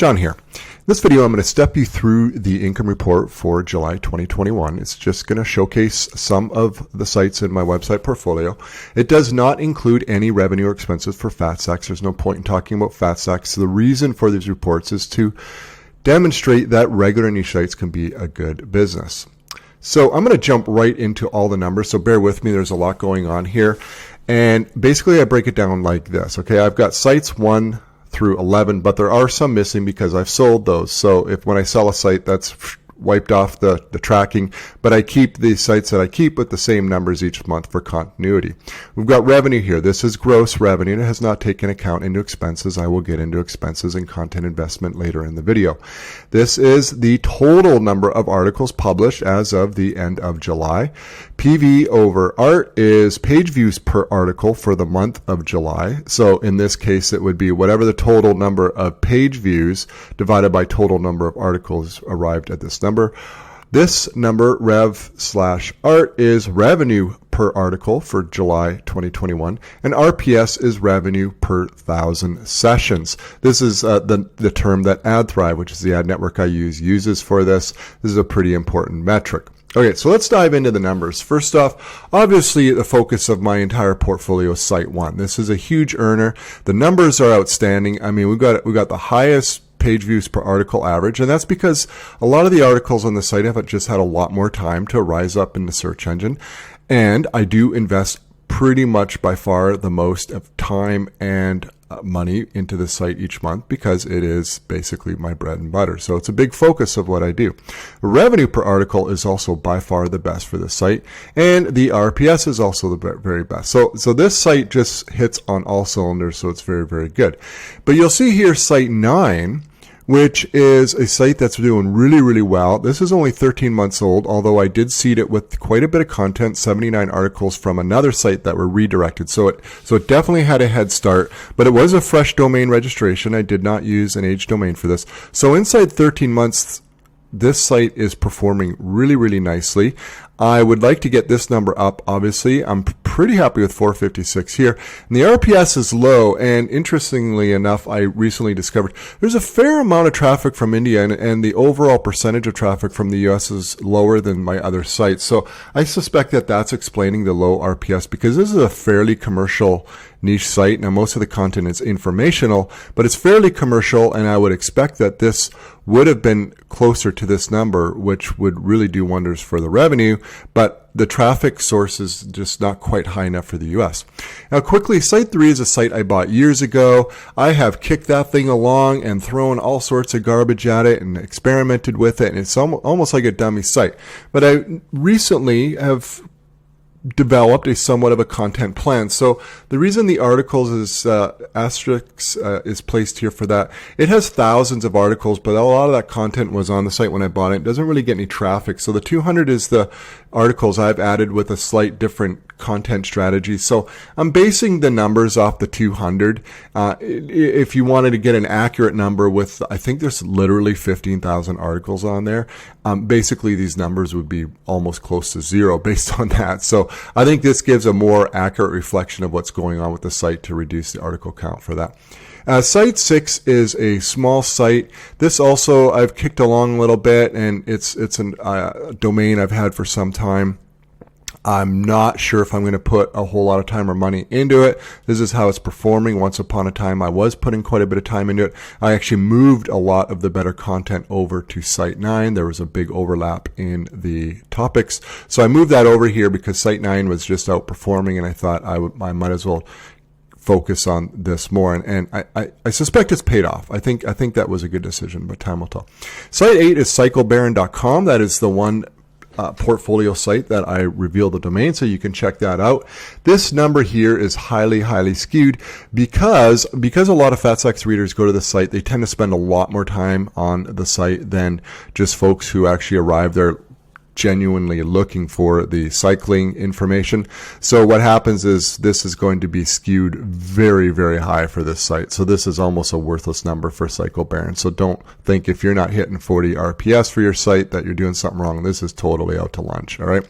John here. In this video, I'm going to step you through the income report for July 2021. It's just going to showcase some of the sites in my website portfolio. It does not include any revenue or expenses for FatStax. There's no point in talking about FatStax. The reason for these reports is to demonstrate that regular niche sites can be a good business. So I'm going to jump right into all the numbers. So bear with me. There's a lot going on here. And basically, I break it down like this. Okay, I've got sites 1 through 11, but there are some missing because I've sold those. So if when I sell a site, that's wiped off the tracking, but I keep the sites that I keep with the same numbers each month for continuity. We've got revenue here. This is gross revenue and it has not taken account into expenses. I will get into expenses and content investment later in the video. This is the total number of articles published as of the end of July. PV over art is page views per article for the month of July. So in this case, it would be whatever the total number of page views divided by total number of articles arrived at this number. This number, rev/art, is revenue per article for July 2021, and RPS is revenue per 1,000 sessions. This is the term that AdThrive, which is the ad network I use, uses for this. This is a pretty important metric. Okay, so let's dive into the numbers. First off, obviously the focus of my entire portfolio is Site 1. This is a huge earner. The numbers are outstanding. I mean, we've got the highest page views per article average, and that's because a lot of the articles on the site have just had a lot more time to rise up in the search engine, and I do invest pretty much by far the most of time and money into the site each month because it is basically my bread and butter. So it's a big focus of what I do. Revenue per article is also by far the best for the site, and the RPS is also the very best. So this site just hits on all cylinders, so it's very, very good. But you'll see here Site 9, which is a site that's doing really, really well. This is only 13 months old, although I did seed it with quite a bit of content, 79 articles from another site that were redirected. So it definitely had a head start, but it was a fresh domain registration. I did not use an aged domain for this. So inside 13 months, this site is performing really, really nicely. I would like to get this number up, obviously. I'm pretty happy with 456 here. And the RPS is low, and interestingly enough, I recently discovered there's a fair amount of traffic from India, and the overall percentage of traffic from the US is lower than my other sites. So I suspect that that's explaining the low RPS because this is a fairly commercial niche site. Now, most of the content is informational, but it's fairly commercial, and I would expect that this would have been closer to this number, which would really do wonders for the revenue, but the traffic source is just not quite high enough for the US. Now, quickly, Site 3 is a site I bought years ago. I have kicked that thing along and thrown all sorts of garbage at it and experimented with it, and it's almost like a dummy site. But I recently have developed a somewhat of a content plan. So the reason the articles is asterisk is placed here for that, it has thousands of articles, but a lot of that content was on the site when I bought it. It doesn't really get any traffic. So the 200 is the articles I've added with a slight different content strategy. So I'm basing the numbers off the 200. If you wanted to get an accurate number with, I think there's literally 15,000 articles on there. Basically these numbers would be almost close to zero based on that. So I think this gives a more accurate reflection of what's going on with the site to reduce the article count for that. Site 6 is a small site. This also I've kicked along a little bit, and it's a domain I've had for some time. I'm not sure if I'm going to put a whole lot of time or money into it. This is how it's performing. Once upon a time, I was putting quite a bit of time into it. I actually moved a lot of the better content over to Site 9. There was a big overlap in the topics. So I moved that over here because Site 9 was just outperforming, and I thought I might as well focus on this more, and I suspect it's paid off. I think that was a good decision, but time will tell. Site 8 is cyclebaron.com. That is the one portfolio site that I reveal the domain, so you can check that out. This number here is highly, highly skewed because a lot of FatStax readers go to the site. They tend to spend a lot more time on the site than just folks who actually arrive there genuinely looking for the cycling information. So what happens is this is going to be skewed very, very high for this site. So this is almost a worthless number for CycleBaron. So don't think if you're not hitting 40 RPS for your site that you're doing something wrong. This is totally out to lunch. All right.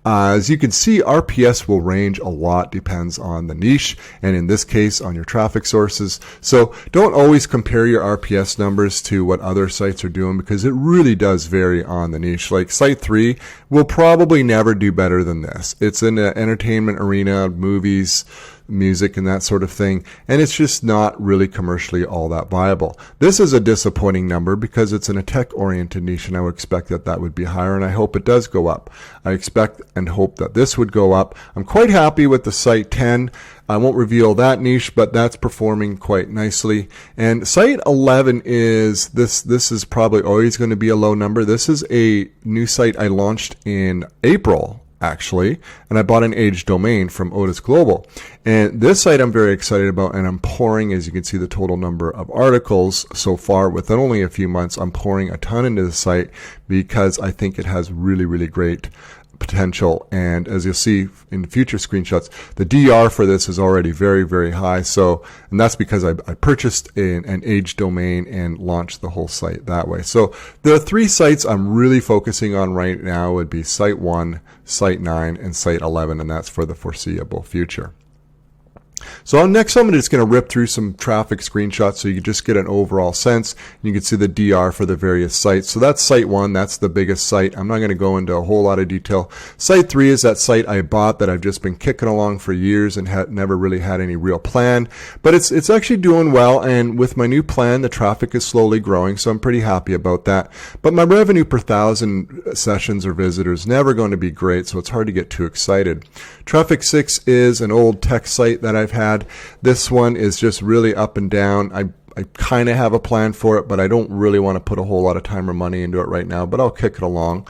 As you can see, RPS will range a lot, depends on the niche, and in this case, on your traffic sources. So don't always compare your RPS numbers to what other sites are doing, because it really does vary on the niche. Like Site 3 will probably never do better than this. It's in the entertainment arena, movies, music, and that sort of thing, and it's just not really commercially all that viable. This is a disappointing number because it's in a tech-oriented niche, and I would expect that that would be higher, and I hope it does go up. I expect and hope that this would go up. I'm quite happy with the Site 10. I won't reveal that niche, but that's performing quite nicely. And Site 11 is, this is probably always going to be a low number. This is a new site I launched in April, actually, and I bought an aged domain from Otis Global. And this site I'm very excited about, and I'm pouring, as you can see, the total number of articles so far within only a few months. I'm pouring a ton into the site because I think it has really, really great potential. And as you'll see in future screenshots, the DR for this is already very, very high. So, and that's because I purchased an aged domain and launched the whole site that way. So the three sites I'm really focusing on right now would be Site 1, Site 9, and Site 11, and that's for the foreseeable future. So next I'm just going to rip through some traffic screenshots so you can just get an overall sense. You can see the DR for the various sites. So that's Site 1, that's the biggest site. I'm not going to go into a whole lot of detail. Site 3 is that site I bought that I've just been kicking along for years and had never really had any real plan. But it's actually doing well, and with my new plan, the traffic is slowly growing, so I'm pretty happy about that. But my revenue per 1,000 sessions or visitors is never going to be great, so it's hard to get too excited. Traffic 6 is an old tech site that I've had. This one is just really up and down. I kind of have a plan for it, but I don't really want to put a whole lot of time or money into it right now, but I'll kick it along.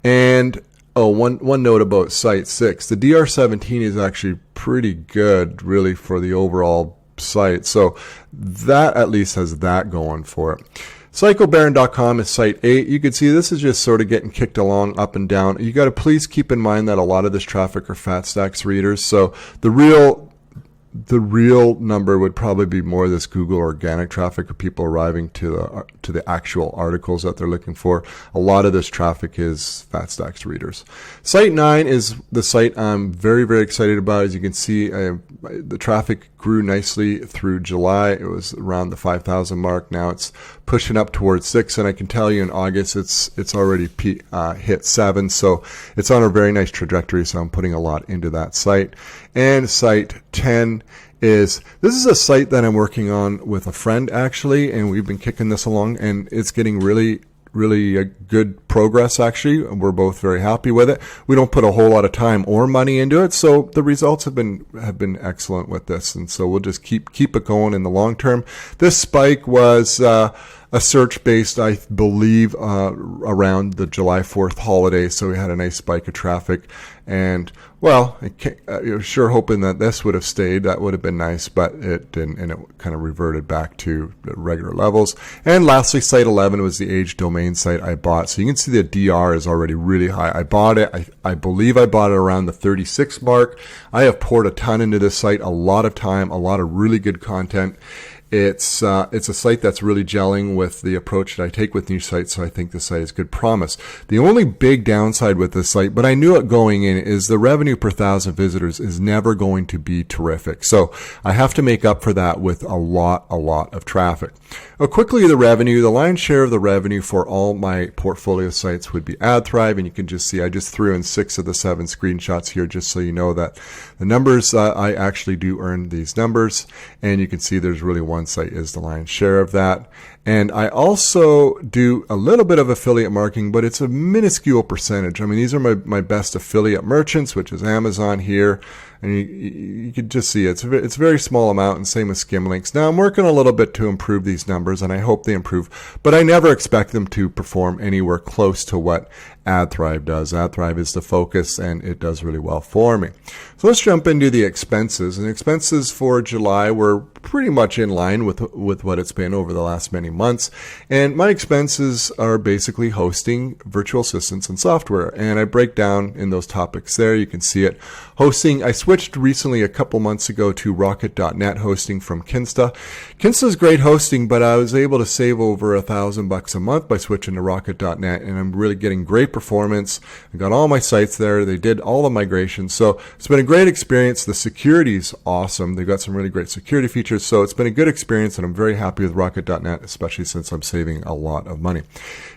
And one note about Site 6. The DR17 is actually pretty good, really, for the overall site. So that at least has that going for it. Psychobaron.com is Site 8. You can see this is just sort of getting kicked along up and down. You got to please keep in mind that a lot of this traffic are FatStacks readers. So the real number would probably be more this Google organic traffic, or people arriving to the actual articles that they're looking for. A lot of this traffic is FatStacks readers. Site 9 is the site I'm very, very excited about. As you can see, the traffic grew nicely through July. It was around the 5,000 mark. Now it's pushing up towards 6, and I can tell you in August it's already hit 7. So it's on a very nice trajectory. So I'm putting a lot into that site. And Site 10 this is a site that I'm working on with a friend, actually, and we've been kicking this along, and it's getting really good progress, actually. We're both very happy with it. We don't put a whole lot of time or money into it, so the results have been excellent with this, and so we'll just keep it going in the long term. This spike was a search based, I believe, around the July 4th holiday, so we had a nice spike of traffic. And, well, I was sure hoping that this would have stayed. That would have been nice, but it didn't, and it kind of reverted back to the regular levels. And lastly, Site 11 was the aged domain site I bought. So you can see the DR is already really high. I bought it, I believe I bought it around the 36 mark. I have poured a ton into this site, a lot of time, a lot of really good content. It's a site that's really gelling with the approach that I take with new sites, so I think this site has good promise. The only big downside with this site, but I knew it going in, is the revenue per 1,000 visitors is never going to be terrific. So I have to make up for that with a lot of traffic. Quickly, the lion's share of the revenue for all my portfolio sites would be AdThrive, and you can just see I just threw in 6 of the 7 screenshots here just so you know that the numbers, I actually do earn these numbers, and you can see there's really one site is the lion's share of that. And I also do a little bit of affiliate marketing, but it's a minuscule percentage. I mean, these are my best affiliate merchants, which is Amazon here. And you can just see it's a very small amount, and same with Skimlinks. Now, I'm working a little bit to improve these numbers, and I hope they improve, but I never expect them to perform anywhere close to what AdThrive does. AdThrive is the focus, and it does really well for me. So let's jump into the expenses. And expenses for July were pretty much in line with what it's been over the last many months. And my expenses are basically hosting, virtual assistants, and software. And I break down in those topics there. You can see it. Hosting, I switched recently a couple months ago to Rocket.net hosting from Kinsta. Kinsta's great hosting, but I was able to save over $1,000 a month by switching to Rocket.net, and I'm really getting great performance. I got all my sites there. They did all the migrations. So it's been a great experience. The security's awesome. They've got some really great security features. So it's been a good experience, and I'm very happy with Rocket.net, especially since I'm saving a lot of money.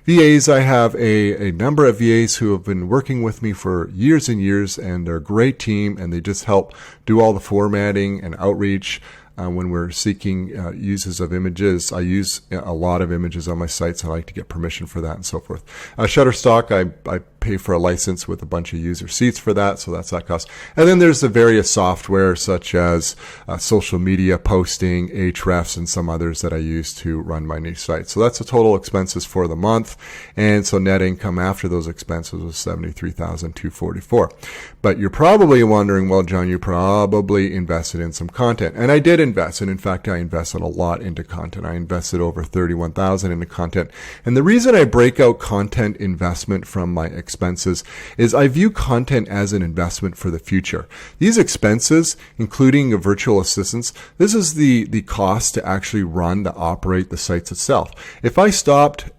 VAs, I have a number of VAs who have been working with me for years and years, and they're a great team, and they just help do all the formatting and outreach. When we're seeking uses of images, I use a lot of images on my sites. I like to get permission for that and so forth. Shutterstock, I pay for a license with a bunch of user seats for that, so that's that cost. And then there's the various software such as social media posting, Ahrefs, and some others that I use to run my niche site. So that's the total expenses for the month. And so net income after those expenses was $73,244. But you're probably wondering, well, John, you probably invested in some content. And I did invest, and in fact, I invested a lot into content. I invested over $31,000 into content. And the reason I break out content investment from my expenses is I view content as an investment for the future. These expenses, including virtual assistants, this is the cost to actually run, to operate the sites itself. If I stopped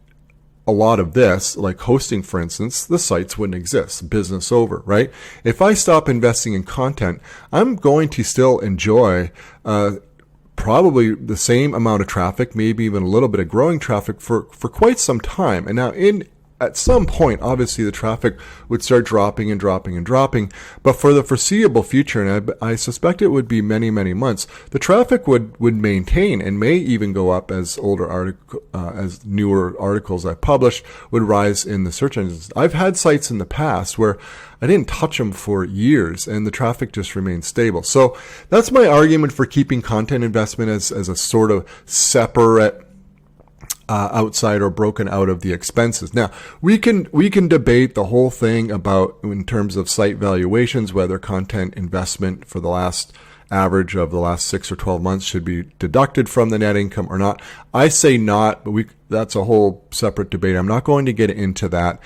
a lot of this, like hosting, for instance, the sites wouldn't exist. Business over, right? If I stop investing in content, I'm going to still enjoy probably the same amount of traffic, maybe even a little bit of growing traffic for quite some time. And now at some point, obviously, the traffic would start dropping and dropping and dropping. But for the foreseeable future, and I suspect it would be many, many months, the traffic would maintain and may even go up as as newer articles I publish would rise in the search engines. I've had sites in the past where I didn't touch them for years, and the traffic just remained stable. So that's my argument for keeping content investment as a sort of separate outside or broken out of the expenses. Now, we can debate the whole thing about, in terms of site valuations, whether content investment for the last average of the last 6 or 12 months should be deducted from the net income or not. I say not, but that's a whole separate debate. I'm not going to get into that.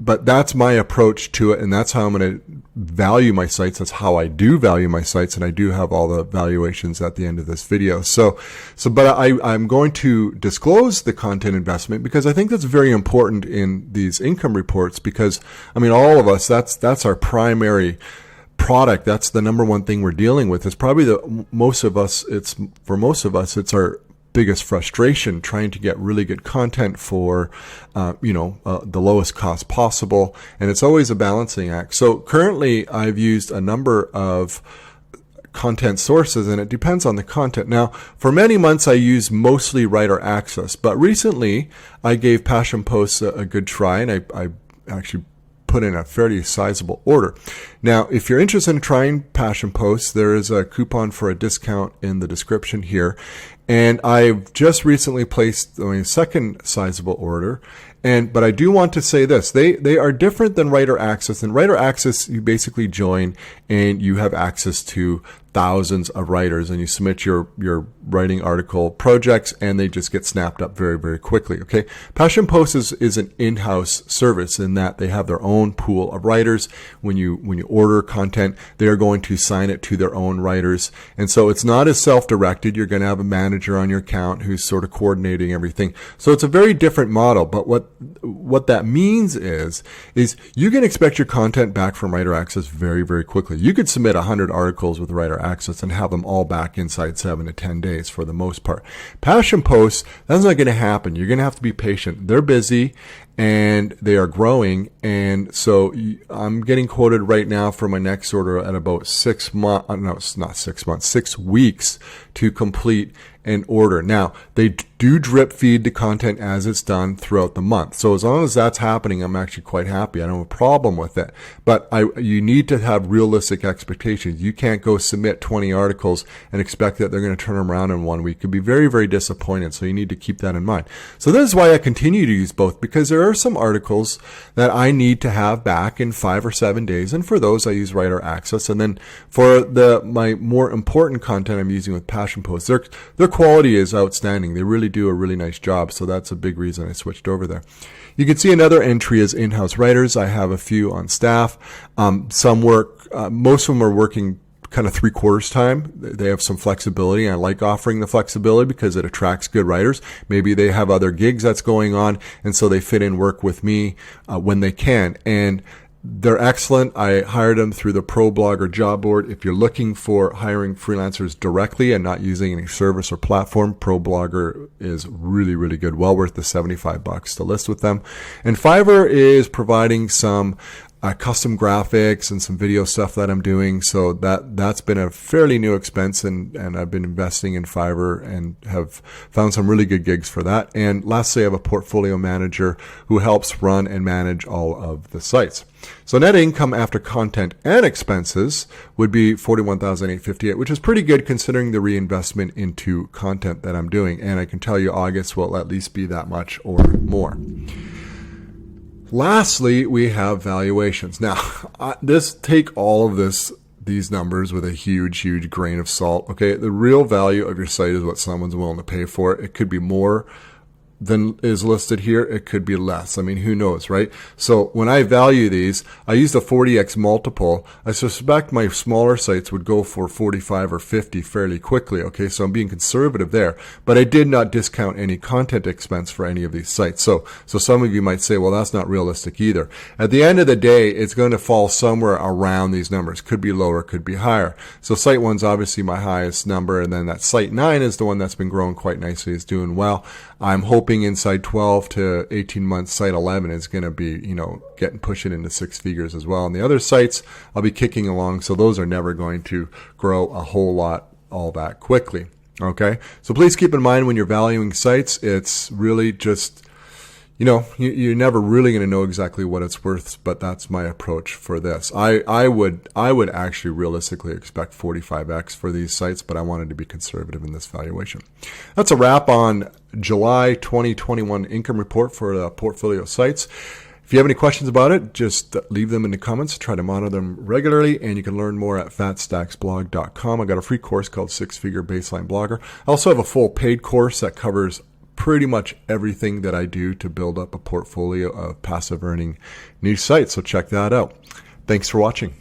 But that's my approach to it, and that's how I'm going to value my sites. That's how I do value my sites, and I do have all the valuations at the end of this video. But I'm going to disclose the content investment because I think that's very important in these income reports, because, I mean, all of us, that's our primary product. That's the number one thing we're dealing with. It's probably for most of us, it's our biggest frustration, trying to get really good content for the lowest cost possible, and it's always a balancing act. So currently I've used a number of content sources, and it depends on the content. Now, for many months I used mostly Writer Access, but recently I gave Passion Posts a good try, and I actually put in a fairly sizable order. Now, if you're interested in trying Passion Posts, there is a coupon for a discount in the description here. And I've just recently placed my second sizable order. But I do want to say this. They are different than Writer Access. In Writer Access, you basically join and you have access to thousands of writers, and you submit your writing article projects, and they just get snapped up very, very quickly. Okay. Passion Post is an in-house service in that they have their own pool of writers. When you order content, they are going to sign it to their own writers. And so it's not as self-directed. You're going to have a manager on your account who's sort of coordinating everything. So it's a very different model. But what that means is you can expect your content back from Writer Access very, very quickly. You could submit 100 articles with Writer Access and have them all back inside 7 to 10 days for the most part. Passion Posts, that's not going to happen. You're going to have to be patient. They're busy and they are growing. And so I'm getting quoted right now for my next order at about 6 months. No, it's not 6 months, 6 weeks to complete an order. Now, they do drip feed the content as it's done throughout the month. So as long as that's happening, I'm actually quite happy. I don't have a problem with it. But you need to have realistic expectations. You can't go submit 20 articles and expect that they're going to turn them around in 1 week. You'd be very, very disappointed. So you need to keep that in mind. So this is why I continue to use both, because there are some articles that I need to have back in 5 or 7 days. And for those, I use Writer Access. And then for my more important content, I'm using with Passion passion posts. Their quality is outstanding. They really do a really nice job. So that's a big reason I switched over there. You can see another entry as in-house writers. I have a few on staff. Some work, most of them are working kind of 3/4 time. They have some flexibility. I like offering the flexibility because it attracts good writers. Maybe they have other gigs that's going on, and so they fit in work with me when they can. And they're excellent. I hired them through the ProBlogger job board. If you're looking for hiring freelancers directly and not using any service or platform, ProBlogger is really, really good. Well worth the $75 to list with them. And Fiverr is providing some custom graphics and some video stuff that I'm doing. So that's been a fairly new expense, and I've been investing in Fiverr and have found some really good gigs for that. And lastly, I have a portfolio manager who helps run and manage all of the sites. So net income after content and expenses would be $41,858, which is pretty good considering the reinvestment into content that I'm doing. And I can tell you August will at least be that much or more. Lastly, we have valuations. Now, take all of these numbers with a huge, huge grain of salt. Okay, the real value of your site is what someone's willing to pay for it. It could be more than is listed here. It could be less. I mean, who knows, right? So when I value these, I used a 40x multiple. I suspect my smaller sites would go for 45 or 50 fairly quickly. Okay, so I'm being conservative there, but I did not discount any content expense for any of these sites. So some of you might say, well, that's not realistic either. At the end of the day, it's going to fall somewhere around these numbers. Could be lower, could be higher. So site 1's obviously my highest number, and then that site 9 is the one that's been growing quite nicely, is doing well. I'm hoping inside 12 to 18 months, site 11 is going to be, pushing into 6 figures as well. And the other sites, I'll be kicking along. So those are never going to grow a whole lot all that quickly. Okay. So please keep in mind when you're valuing sites, it's really just, you're never really going to know exactly what it's worth, but that's my approach for this. I would actually realistically expect 45x for these sites, but I wanted to be conservative in this valuation. That's a wrap on July 2021 income report for the portfolio sites. If you have any questions about it, just leave them in the comments. Try to monitor them regularly, and you can learn more at fatstacksblog.com. I got a free course called 6-Figure Baseline Blogger. I also have a full paid course that covers pretty much everything that I do to build up a portfolio of passive earning niche sites. So check that out. Thanks for watching.